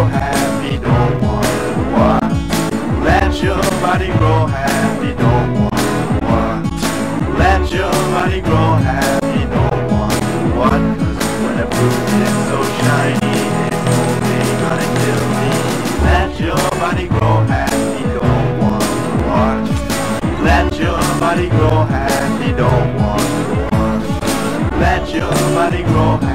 happy, don't want what? Let your body grow happy, don't want what? Let your body grow happy, don't want what? 'Cause when a fruit is so shiny, it's only gonna kill me. Let your body grow happy, don't want what? Let your body grow happy, don't want what? Let your body grow happy.